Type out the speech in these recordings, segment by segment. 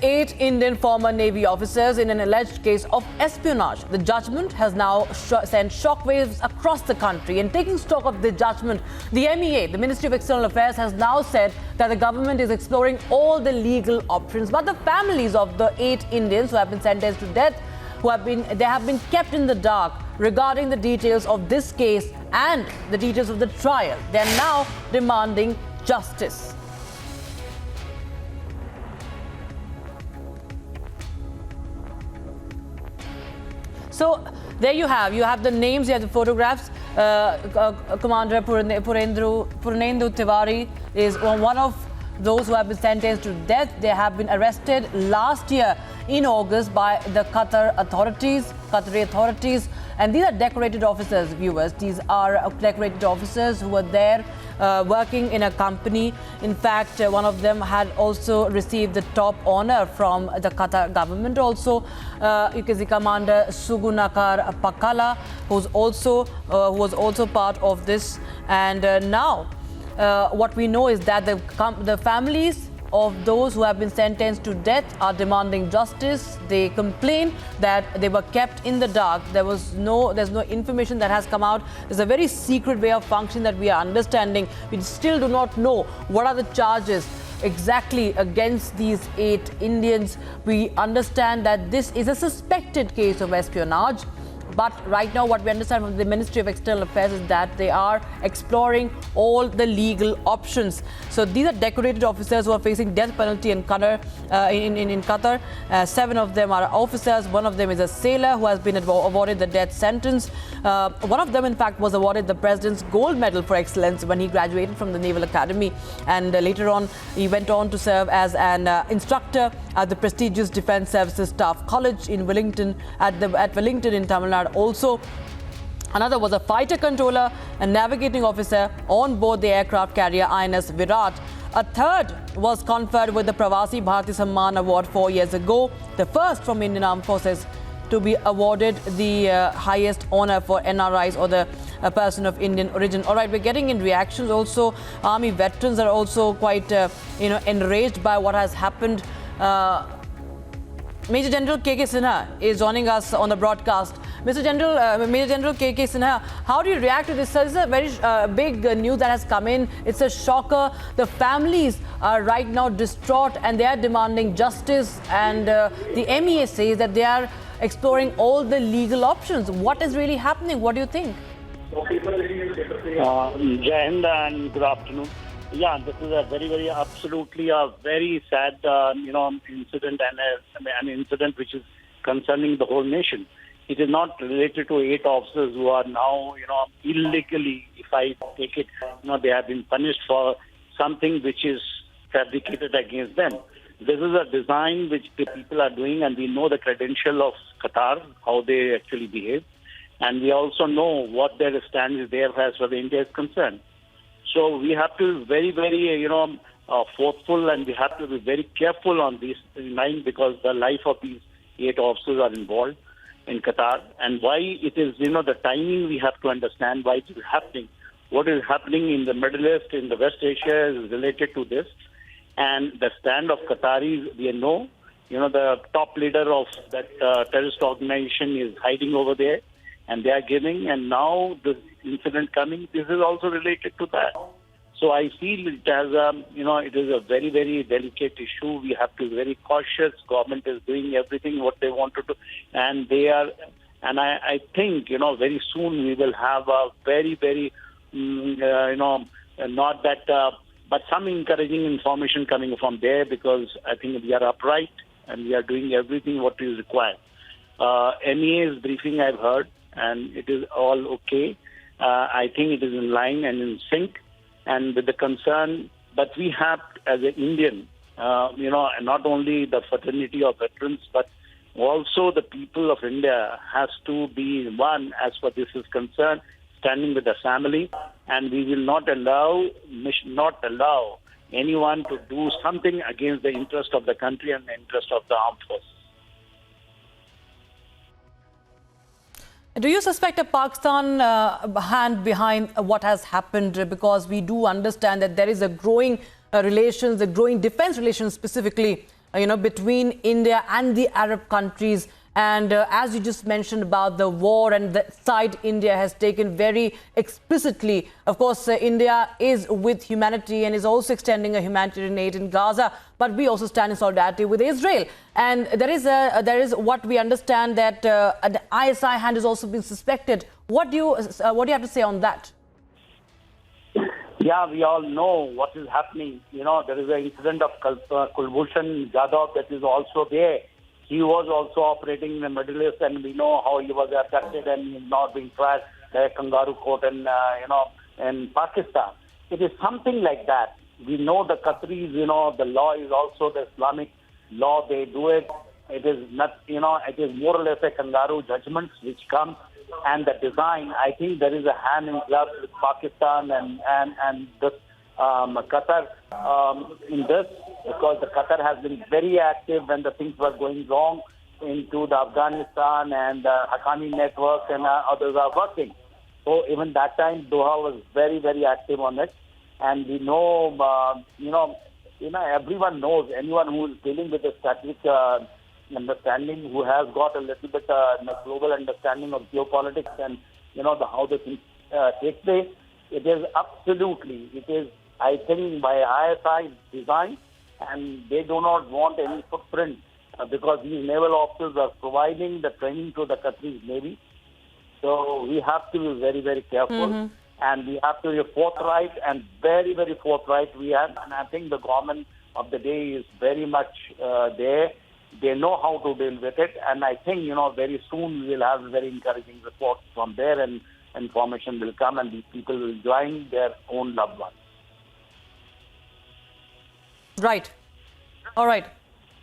8 Indian former Navy officers in an alleged case of espionage. The judgment has now sent shockwaves across the country. And taking stock of the judgment, the MEA, the Ministry of External Affairs, has now said that the government is exploring all the legal options. But the families of the 8 Indians who have been sentenced to death, they have been kept in the dark regarding the details of this case and the details of the trial. They are now demanding justice. So there you have the names, you have the photographs. Commander Purnendu Tiwari is one of those who have been sentenced to death. They have been arrested last year in August by the Qatari authorities. And these are decorated officers, viewers. These are decorated officers who were there working in a company. In fact, one of them had also received the top honor from the Qatar government. Also, you can see Commander Sugunakar Pakala, who was also part of this. And now, what we know is that the families of those who have been sentenced to death are demanding justice. They complain that they were kept in the dark. There's no information that has come out. There's a very secret way of functioning that we are understanding. We still do not know what are the charges exactly against these 8 Indians. We understand that this is a suspected case of espionage. But right now, what we understand from the Ministry of External Affairs is that they are exploring all the legal options. So these are decorated officers who are facing death penalty in Qatar. 7 of them are officers. One of them is a sailor who has been awarded the death sentence. One of them, in fact, was awarded the President's Gold Medal for Excellence when he graduated from the Naval Academy. And later on, he went on to serve as an instructor at the prestigious Defence Services Staff College in Wellington, at Wellington in Tamil Nadu. Also, another was a fighter controller and navigating officer on board the aircraft carrier INS Virat. A third was conferred with the Pravasi Bharati Samman Award 4 years ago, the first from Indian Armed Forces to be awarded the highest honor for NRIs or the person of Indian origin. All right, we're getting in reactions. Also, Army veterans are also quite enraged by what has happened. Major General K.K. Sinha is joining us on the broadcast. Major General K.K. Sinha, how do you react to this? This is a very big news that has come in. It's a shocker. The families are right now distraught and they are demanding justice. And the MEA says that they are exploring all the legal options. What is really happening? What do you think? Jai Hind and good afternoon. Yeah, this is a very, absolutely a very sad, incident and an incident which is concerning the whole nation. It is not related to 8 officers who are now, illegally, if I take it, they have been punished for something which is fabricated against them. This is a design which the people are doing, and we know the credential of Qatar, how they actually behave. And we also know what their stand is there as far as India is concerned. So we have to be very, forceful, and we have to be very careful on this line because the life of these 8 officers are involved in Qatar. And why it is, the timing we have to understand why it is happening. What is happening in the Middle East, in the West Asia is related to this. And the stand of Qataris, we know, the top leader of that terrorist organization is hiding over there. And they are giving, and now this incident coming, this is also related to that. So I feel it as it is a very delicate issue. We have to be very cautious. Government is doing everything what they want to do, and they are. And I think very soon we will have a very not that, but some encouraging information coming from there because I think we are upright and we are doing everything what is required. MEA's briefing I've heard. And it is all okay. I think it is in line and in sync and with the concern. But we have, as an Indian, not only the fraternity of veterans, but also the people of India has to be one as far as this is concerned, standing with the family. And we will not allow anyone to do something against the interest of the country and the interest of the armed forces. Do you suspect a Pakistan hand behind what has happened? Because we do understand that there is a growing relations, the growing defense relations specifically between India and the Arab countries. And as you just mentioned about the war and the side India has taken very explicitly, of course, India is with humanity and is also extending a humanitarian aid in Gaza. But we also stand in solidarity with Israel. And there is what we understand that an ISI hand has also been suspected. What do you have to say on that? Yeah, we all know what is happening. There is an incident of Kulbhushan Jadhav that is also there. He was also operating in the Middle East, and we know how he was abducted and he's now being tried by a kangaroo court in Pakistan. It is something like that. We know the Qataris, the law is also the Islamic law. They do it. It is not, it is more or less a kangaroo judgments which come. And the design, I think there is a hand in glove with Pakistan and this Qatar in this, because the Qatar has been very active when the things were going wrong into the Afghanistan, and the Haqqani network and others are working. So even that time, Doha was very, very active on it. And we know, everyone knows, anyone who is dealing with the strategic understanding, who has got a little bit global understanding of geopolitics and, how the things take place. It is I think, by ISI design, and they do not want any footprint because these naval officers are providing the training to the Qatari Navy. So we have to be very, very careful, and we have to be forthright and very, very forthright. And I think the government of the day is very much there. They know how to deal with it, and I think, very soon we will have very encouraging reports from there, and information will come, and these people will join their own loved ones. Right. All right.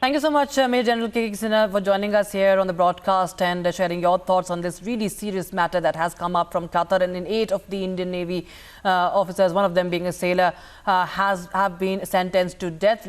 Thank you so much, Major General K.K. Sinha, for joining us here on the broadcast and sharing your thoughts on this really serious matter that has come up from Qatar. And in 8 of the Indian Navy officers, one of them being a sailor, have been sentenced to death.